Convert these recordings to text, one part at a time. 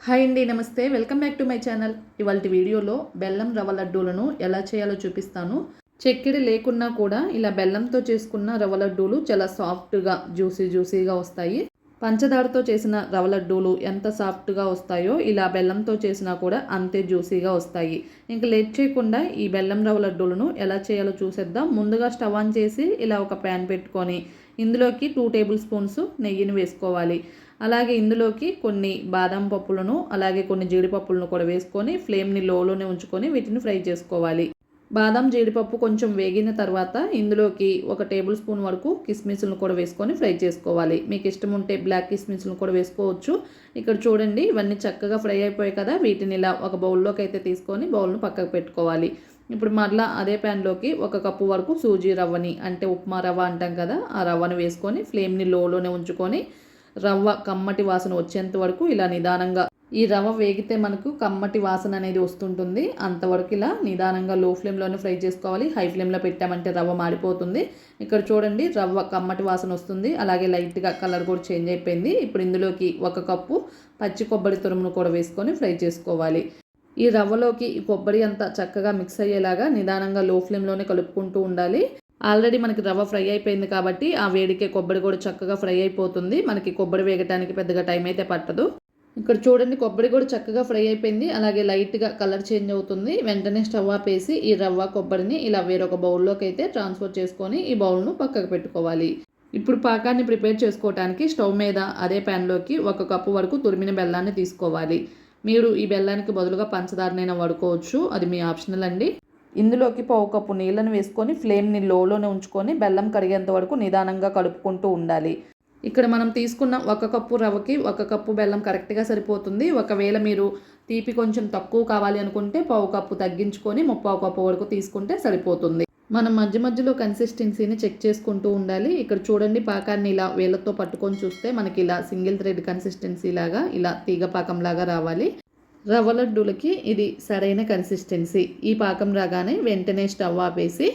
Hi అండి, నమస్తే. Welcome back to my channel. ఇవాల్టి వీడియోలో బెల్లం రవ్వ లడ్డూలను ఎలా చేయాలో చూపిస్తాను. చక్కెర లేకున్నా కూడా ఇలా బెల్లంతో చేసుకున్న రవ్వ లడ్డూలు చాలా సాఫ్ట్గా జ్యూసీగా వస్తాయి. పంచదారతో చేసిన రవ్వ లడ్డూలు ఎంత సాఫ్ట్గా వస్తాయో ఇలా బెల్లంతో చేసినా కూడా అంతే జ్యూసీగా వస్తాయి. ఇంకా లేట్ చేయకుండా ఈ బెల్లం రవ్వ లడ్డూలను ఎలా చేయాలో చూసేద్దాం. ముందుగా స్టవ్ ఆన్ చేసి ఇలా ఒక ప్యాన్ పెట్టుకొని ఇందులోకి 2 టేబుల్ స్పూన్స్ నెయ్యిని వేసుకోవాలి. అలాగే ఇందులోకి కొన్ని బాదం పప్పులను అలాగే కొన్ని జీడిపప్పులను కూడా వేసుకొని ఫ్లేమ్ని లోలోనే ఉంచుకొని వీటిని ఫ్రై చేసుకోవాలి. బాదం జీడిపప్పు కొంచెం వేగిన తర్వాత ఇందులోకి 1 టేబుల్ స్పూన్ వరకు కిస్మిస్లను కూడా వేసుకొని ఫ్రై చేసుకోవాలి. మీకు ఇష్టం ఉంటే బ్లాక్ కిస్మిస్లను కూడా వేసుకోవచ్చు. ఇక్కడ చూడండి, ఇవన్నీ చక్కగా ఫ్రై అయిపోయాయి కదా. వీటిని ఇలా ఒక బౌల్లోకి అయితే తీసుకొని బౌల్ను పక్కకు పెట్టుకోవాలి. ఇప్పుడు మరలా అదే ప్యాన్లోకి 1 కప్పు వరకు సూజీ రవ్వని, అంటే ఉప్మా రవ్వ అంటాం కదా, ఆ రవ్వను వేసుకొని ఫ్లేమ్ని లోలోనే ఉంచుకొని రవ్వ కమ్మటి వాసన వచ్చేంత వరకు ఇలా నిదానంగా, ఈ రవ్వ వేగితే మనకు కమ్మటి వాసన అనేది వస్తుంటుంది. అంతవరకు ఇలా నిదానంగా లో ఫ్లేమ్లోనే ఫ్రై చేసుకోవాలి. హై ఫ్లేమ్లో పెట్టామంటే రవ్వ మాడిపోతుంది. ఇక్కడ చూడండి, రవ్వ కమ్మటి వాసన వస్తుంది. అలాగే లైట్గా కలర్ కూడా చేంజ్ అయిపోయింది. ఇప్పుడు ఇందులోకి 1 కప్పు పచ్చి కొబ్బరి తురుమును కూడా వేసుకొని ఫ్రై చేసుకోవాలి. ఈ రవ్వలోకి ఈ కొబ్బరి అంతా చక్కగా మిక్స్ అయ్యేలాగా నిదానంగా లో ఫ్లేమ్లోనే కలుపుకుంటూ ఉండాలి. ఆల్రెడీ మనకి రవ్వ ఫ్రై అయిపోయింది కాబట్టి ఆ వేడికే కొబ్బరి కూడా చక్కగా ఫ్రై అయిపోతుంది. మనకి కొబ్బరి వేగటానికి పెద్దగా టైం అయితే పట్టదు. ఇక్కడ చూడండి, కొబ్బరి కూడా చక్కగా ఫ్రై అయిపోయింది. అలాగే లైట్గా కలర్ చేంజ్ అవుతుంది. వెంటనే స్టవ్ ఆపేసి ఈ రవ్వ కొబ్బరిని ఇలా వేరొక బౌల్లోకి అయితే ట్రాన్స్ఫర్ చేసుకొని ఈ బౌల్ను పక్కకు పెట్టుకోవాలి. ఇప్పుడు పాకాన్ని ప్రిపేర్ చేసుకోవడానికి స్టవ్ మీద అదే ప్యాన్లోకి 1 కప్పు వరకు తురిమిన బెల్లాన్ని తీసుకోవాలి. మీరు ఈ బెల్లానికి బదులుగా పంచదారనైనా వాడుకోవచ్చు, అది మీ ఆప్షనల్ అండి. ఇందులోకి 1/2 కప్పు నీళ్ళను వేసుకొని ఫ్లేమ్ని లోలోనే ఉంచుకొని బెల్లం కరిగేంత వరకు నిదానంగా కలుపుకుంటూ ఉండాలి. ఇక్కడ మనం తీసుకున్న 1 కప్పు రవ్వకి 1 కప్పు బెల్లం కరెక్ట్గా సరిపోతుంది. ఒకవేళ మీరు తీపి కొంచెం తక్కువ కావాలి అనుకుంటే 1/2 కప్పు తగ్గించుకొని 3/4 కప్పు వరకు తీసుకుంటే సరిపోతుంది. మనం మధ్య మధ్యలో కన్సిస్టెన్సీని చెక్ చేసుకుంటూ ఉండాలి. ఇక్కడ చూడండి, పాకాన్ని ఇలా వేళ్ళతో పట్టుకొని చూస్తే మనకి ఇలా సింగిల్ థ్రెడ్ కన్సిస్టెన్సీ లాగా, ఇలా తీగ పాకం లాగా రావాలి. రవ్వ లడ్డూలకి ఇది సరైన కన్సిస్టెన్సీ. ఈ పాకం రాగానే వెంటనే స్టవ్ ఆపేసి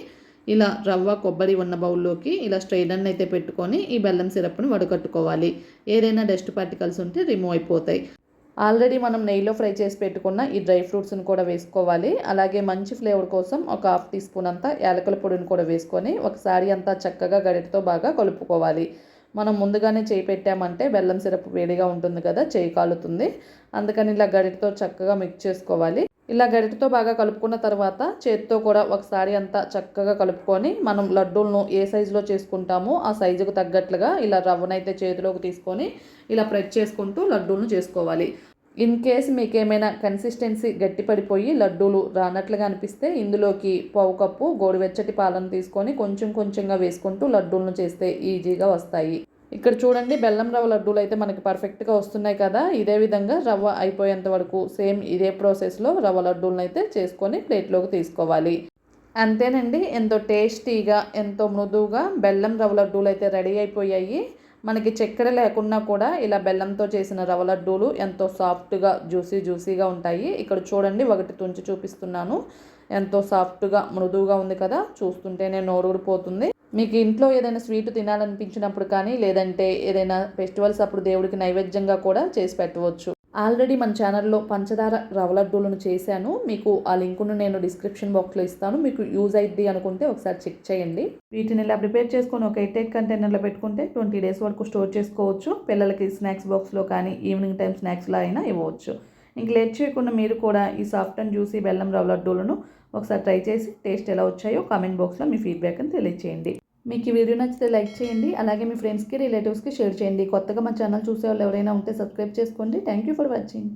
ఇలా రవ్వ కొబ్బరి ఉన్న బౌల్లోకి ఇలా స్ట్రైనర్ని అయితే పెట్టుకొని ఈ బెల్లం సిరప్ను వడకట్టుకోవాలి. ఏదైనా డస్ట్ పార్టికల్స్ ఉంటే రిమూవ్ అయిపోతాయి. ఆల్రెడీ మనం నెయ్యిలో ఫ్రై చేసి పెట్టుకున్న ఈ డ్రై ఫ్రూట్స్ని కూడా వేసుకోవాలి. అలాగే మంచి ఫ్లేవర్ కోసం 1 హాఫ్ టీ స్పూన్ అంతా యాలకుల పొడిని కూడా వేసుకొని ఒకసారి అంతా చక్కగా గరిటెతో బాగా కలుపుకోవాలి. మనం ముందుగానే చేయి పెట్టామంటే బెల్లం సిరప్ వేడిగా ఉంటుంది కదా, చేయి కాలుతుంది. అందుకని ఇలా గరిటెతో చక్కగా మిక్స్ చేసుకోవాలి. ఇలా గరిటెతో బాగా కలుపుకున్న తర్వాత చేతితో కూడా ఒకసారి అంతా చక్కగా కలుపుకొని మనం లడ్డూలను ఏ సైజులో చేసుకుంటామో ఆ సైజుకు తగ్గట్లుగా ఇలా రవ్వనైతే చేతిలోకి తీసుకొని ఇలా ప్రెస్ చేసుకుంటూ లడ్డూలను చేసుకోవాలి. ఇన్ కేస్ మీకు ఏమైనా కన్సిస్టెన్సీ గట్టిపడిపోయి లడ్డూలు రానట్లుగా అనిపిస్తే ఇందులోకి 1/2 కప్పు గోరువెచ్చటి పాలను తీసుకొని కొంచెం కొంచెంగా వేసుకుంటూ లడ్డూలను చేస్తే ఈజీగా వస్తాయి. ఇక్కడ చూడండి, బెల్లం రవ్వ లడ్డూలు అయితే మనకి పర్ఫెక్ట్గా వస్తున్నాయి కదా. ఇదే విధంగా రవ్వ అయిపోయేంత వరకు సేమ్ ఇదే ప్రాసెస్లో రవ్వ లడ్డూలను అయితే చేసుకొని ప్లేట్లోకి తీసుకోవాలి. అంతేనండి, ఎంతో టేస్టీగా ఎంతో మృదువుగా బెల్లం రవ్వ లడ్డూలు అయితే రెడీ అయిపోయాయి. మనకి చక్కెర లేకున్నా కూడా ఇలా బెల్లంతో చేసిన రవ్వ లడ్డూలు ఎంతో సాఫ్ట్గా జ్యూసీగా ఉంటాయి. ఇక్కడ చూడండి, ఒకటి తుంచి చూపిస్తున్నాను. ఎంతో సాఫ్ట్గా మృదువుగా ఉంది కదా, చూస్తుంటేనే నోరూరిపోతుంది. మీకు ఇంట్లో ఏదైనా స్వీట్ తినాలనిపించినప్పుడు కానీ, లేదంటే ఏదైనా ఫెస్టివల్స్ అప్పుడు దేవుడికి నైవేద్యంగా కూడా చేసి పెట్టవచ్చు. ఆల్రెడీ మన ఛానల్లో పంచదార రవ్వ లడ్డూలను చేశాను. మీకు ఆ లింకును నేను డిస్క్రిప్షన్ బాక్స్లో ఇస్తాను. మీకు యూజ్ అయ్యిద్ది అనుకుంటే ఒకసారి చెక్ చేయండి. వీటిని ఇలా ప్రిపేర్ చేసుకొని ఒక ఎయిర్టైట్ కంటైనర్లో పెట్టుకుంటే 20 డేస్ వరకు స్టోర్ చేసుకోవచ్చు. పిల్లలకి స్నాక్స్ బాక్స్లో కానీ ఈవినింగ్ టైం స్నాక్స్లో అయినా ఇవ్వచ్చు. ఇంక లేట్ చేయకుండా మీరు కూడా ఈ సాఫ్ట్ అండ్ జ్యూసీ బెల్లం రవ్వ లడ్డూలను ఒకసారి ట్రై చేసి టేస్ట్ ఎలా వచ్చాయో కామెంట్ బాక్స్లో మీ ఫీడ్బ్యాక్ని తెలియచేయండి. మీకు ఈ వీడియో నచ్చితే లైక్ చేయండి. అలాగే మీ ఫ్రెండ్స్కి రిలేటివ్స్కి షేర్ చేయండి. కొత్తగా మా ఛానల్ చూసే వాళ్ళు ఎవరైనా ఉంటే సబ్స్క్రైబ్ చేసుకోండి. Thank you for watching.